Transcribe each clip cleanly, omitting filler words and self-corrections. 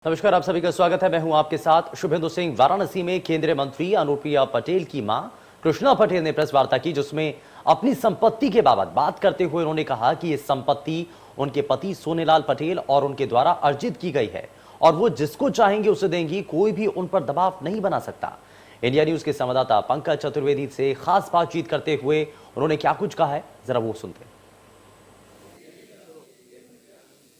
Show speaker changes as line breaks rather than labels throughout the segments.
नमस्कार, आप सभी का स्वागत है। मैं हूं आपके साथ शुभेंदु सिंह। वाराणसी में केंद्रीय मंत्री अनुप्रिया पटेल की मां कृष्णा पटेल ने प्रेस वार्ता की, जिसमें अपनी संपत्ति के बाबत बात करते हुए उन्होंने कहा कि ये संपत्ति उनके पति सोनेलाल पटेल और उनके द्वारा अर्जित की गई है और वो जिसको चाहेंगे उसे देंगी, कोई भी उन पर दबाव नहीं बना सकता। इंडिया न्यूज के संवाददाता पंकज चतुर्वेदी से खास बातचीत करते हुए उन्होंने क्या कुछ कहा है, जरा वो सुनते हैं।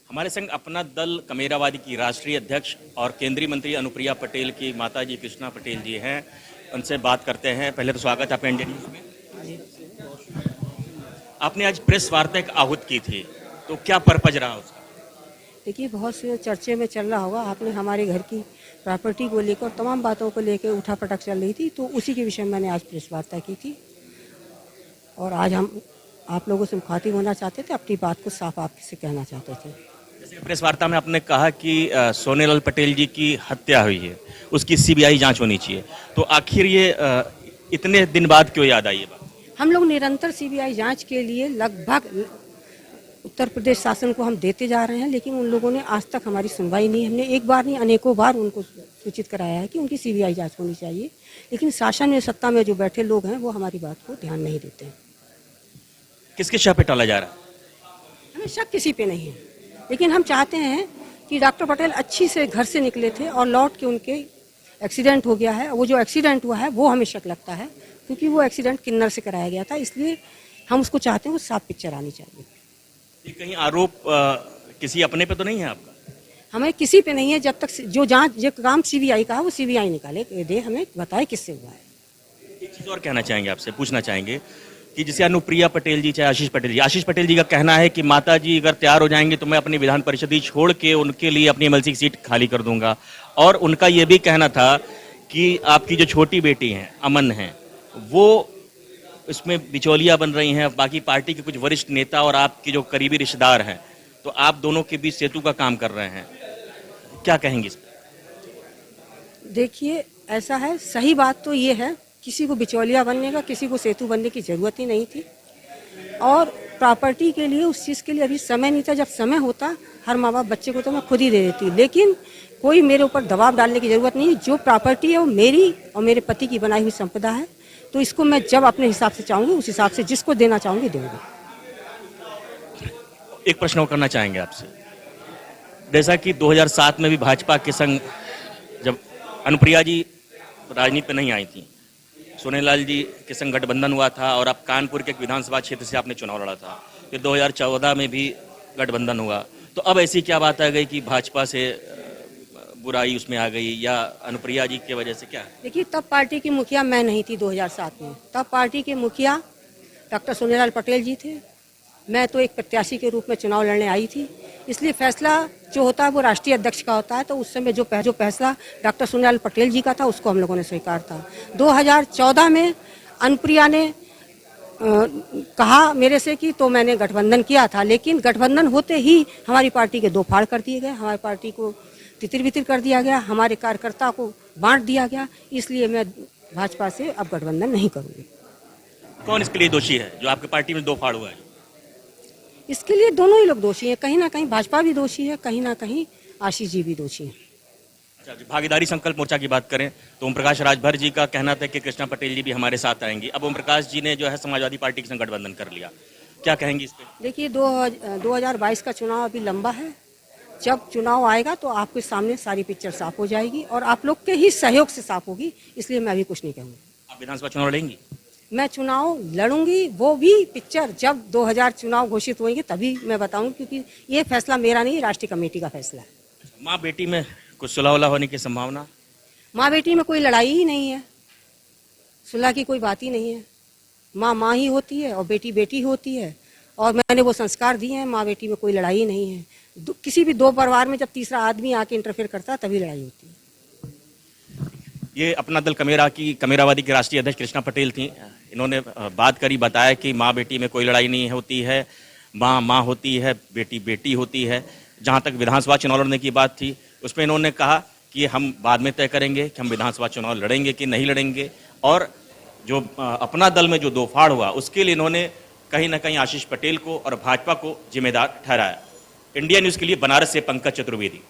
हमारे संग अपना दल कमेरावादी की राष्ट्रीय अध्यक्ष और केंद्रीय मंत्री अनुप्रिया पटेल की माताजी कृष्णा पटेल जी हैं। उनसे बात करते हैं। पहले तो स्वागत है आपका इंडिया न्यूज में। आपने आज प्रेस वार्ता एक आहूत की थी, तो क्या पर्पज रहा उसका?
देखिए, बहुत से चर्चे में चल रहा होगा। आपने हमारे घर की प्रॉपर्टी को लेकर और तमाम बातों को लेकर उठापटक चल रही थी, तो उसी के विषय में मैंने आज प्रेस वार्ता की थी। और आज हम आप लोगों से मुखातिब होना चाहते थे, अपनी बात को साफ आपसे कहना चाहते थे।
जैसे प्रेस वार्ता में आपने कहा कि सोनेलाल पटेल जी की हत्या हुई है, उसकी सीबीआई जांच होनी चाहिए, तो आखिर ये इतने दिन बाद क्यों याद आई ये बात?
हम लोग निरंतर सीबीआई जांच के लिए लगभग उत्तर प्रदेश शासन को हम देते जा रहे हैं, लेकिन उन लोगों ने आज तक हमारी सुनवाई नहीं। हमने एक बार नहीं, अनेकों बार उनको सूचित कराया है कि उनकी सीबीआई जांच होनी चाहिए, लेकिन शासन में, सत्ता में जो बैठे लोग हैं वो हमारी बात को ध्यान नहीं देते हैं।
किसके शव पे टाला जा रहा है?
हमें शक किसी पे नहीं है, लेकिन हम चाहते हैं कि डॉक्टर पटेल अच्छी से घर से निकले थे और लौट के उनके एक्सीडेंट हो गया है। वो जो एक्सीडेंट हुआ है वो हमें शक लगता है, क्योंकि वो एक्सीडेंट किन्नर से कराया गया था, इसलिए हम उसको चाहते हैं वो साफ पिक्चर आनी चाहिए।
ये कहीं आरोप किसी अपने पे तो नहीं है आपका?
हमें किसी पे नहीं है। जब तक जो जांच, जो काम सीबीआई का है वो सीबीआई निकाले दे, हमें बताए किससे हुआ है।
एक चीज और कहना चाहेंगे, आपसे पूछना चाहेंगे कि जैसे अनुप्रिया पटेल जी चाहे आशीष पटेल जी का कहना है कि माता जी अगर तैयार हो जाएंगे तो मैं अपनी विधान परिषद ही छोड़ के उनके लिए अपनी एमएलसी की सीट खाली कर दूंगा। और उनका ये भी कहना था कि आपकी जो छोटी बेटी हैं अमन है, वो इसमें बिचौलिया बन रही हैं, बाकी पार्टी के कुछ वरिष्ठ नेता और आपके जो करीबी रिश्तेदार हैं, तो आप दोनों के बीच सेतु का काम कर रहे हैं। क्या कहेंगे इस पर?
देखिए, ऐसा है, सही बात तो ये है, किसी को बिचौलिया बनने का, किसी को सेतु बनने की जरूरत ही नहीं थी। और प्रॉपर्टी के लिए, उस चीज़ के लिए अभी समय नहीं था। जब समय होता, हर माँ बाप बच्चे को तो मैं खुद ही दे देती, लेकिन कोई मेरे ऊपर दबाव डालने की जरूरत नहीं। जो प्रॉपर्टी है वो मेरी और मेरे पति की बनाई हुई संपदा है, तो इसको मैं जब अपने हिसाब से चाहूँगी उस हिसाब से जिसको देना चाहूँगी दूँगी।
एक प्रश्न और करना चाहेंगे आपसे। जैसा कि 2007 में भी भाजपा के संग जब अनुप्रिया जी राजनीति पे नहीं आई थी, सोनेलाल जी के संग गठबंधन हुआ था और अब कानपुर के एक विधानसभा क्षेत्र से आपने चुनाव लड़ा था। फिर 2014 में भी गठबंधन हुआ, तो अब ऐसी क्या बात आ गई कि भाजपा से बुराई उसमें आ गई, या अनुप्रिया जी की वजह से क्या?
देखिए, तब पार्टी की मुखिया मैं नहीं थी 2007 में। तब पार्टी के मुखिया डॉक्टर सोनेलाल पटेल जी थे। मैं तो एक प्रत्याशी के रूप में चुनाव लड़ने आई थी, इसलिए फैसला जो होता है वो राष्ट्रीय अध्यक्ष का होता है। तो उस समय जो फैसला डॉक्टर सोनेलाल पटेल जी का था, उसको हम लोगों ने स्वीकार था। 2014 में अनुप्रिया ने कहा मेरे से कि तो मैंने गठबंधन किया था, लेकिन गठबंधन होते ही हमारी पार्टी के दो फाड़ कर दिए गए, हमारी पार्टी को तितिर बितिर कर दिया गया, हमारे कार्यकर्ता को बांट दिया गया। इसलिए मैं भाजपा से अब गठबंधन नहीं करूँगी।
कौन इसके लिए दोषी है जो आपकी पार्टी में दो फाड़ हुआ है?
इसके लिए दोनों ही लोग दोषी हैं। कहीं ना कहीं भाजपा भी दोषी है, कहीं ना कहीं आशीष जी भी दोषी हैं।
अच्छा, भागीदारी संकल्प मोर्चा की बात करें तो ओम प्रकाश राजभर जी का कहना था कि कृष्णा पटेल जी भी हमारे साथ आएंगी। अब ओम प्रकाश जी ने जो है समाजवादी पार्टी के संग गठबंधन कर लिया, क्या कहेंगी इस पर?
देखिए, 2022 का चुनाव अभी लंबा है। जब चुनाव आएगा तो आपके सामने सारी पिक्चर साफ हो जाएगी और आप लोग के ही सहयोग से साफ होगी, इसलिए मैं अभी कुछ नहीं कहूँगी।
आप विधानसभा चुनाव लड़ेंगी? मैं
चुनाव लड़ूंगी, वो भी पिक्चर जब 2000 चुनाव घोषित होंगे तभी मैं बताऊंगी, क्योंकि ये फैसला मेरा नहीं, राष्ट्रीय कमेटी का फैसला है।
माँ बेटी में कुछ सुलह उलह होने की संभावना?
माँ बेटी में कोई लड़ाई ही नहीं है, सुलह की कोई बात ही नहीं है। माँ माँ ही होती है और बेटी बेटी होती है, और मैंने वो संस्कार दिए हैं। माँ बेटी में कोई लड़ाई नहीं है। किसी भी दो परिवार में जब तीसरा आदमी आके इंटरफेयर करता है तभी लड़ाई होती है।
ये अपना दल कमेरावादी के राष्ट्रीय अध्यक्ष कृष्णा पटेल थी। इन्होंने बात करी, बताया कि माँ बेटी में कोई लड़ाई नहीं होती है, माँ माँ होती है, बेटी बेटी होती है। जहाँ तक विधानसभा चुनाव लड़ने की बात थी, उसमें इन्होंने कहा कि हम बाद में तय करेंगे कि हम विधानसभा चुनाव लड़ेंगे कि नहीं लड़ेंगे। और जो अपना दल में जो दो फाड़ हुआ, उसके लिए इन्होंने कहीं ना कहीं आशीष पटेल को और भाजपा को जिम्मेदार ठहराया। इंडिया न्यूज़ के लिए बनारस से पंकज चतुर्वेदी।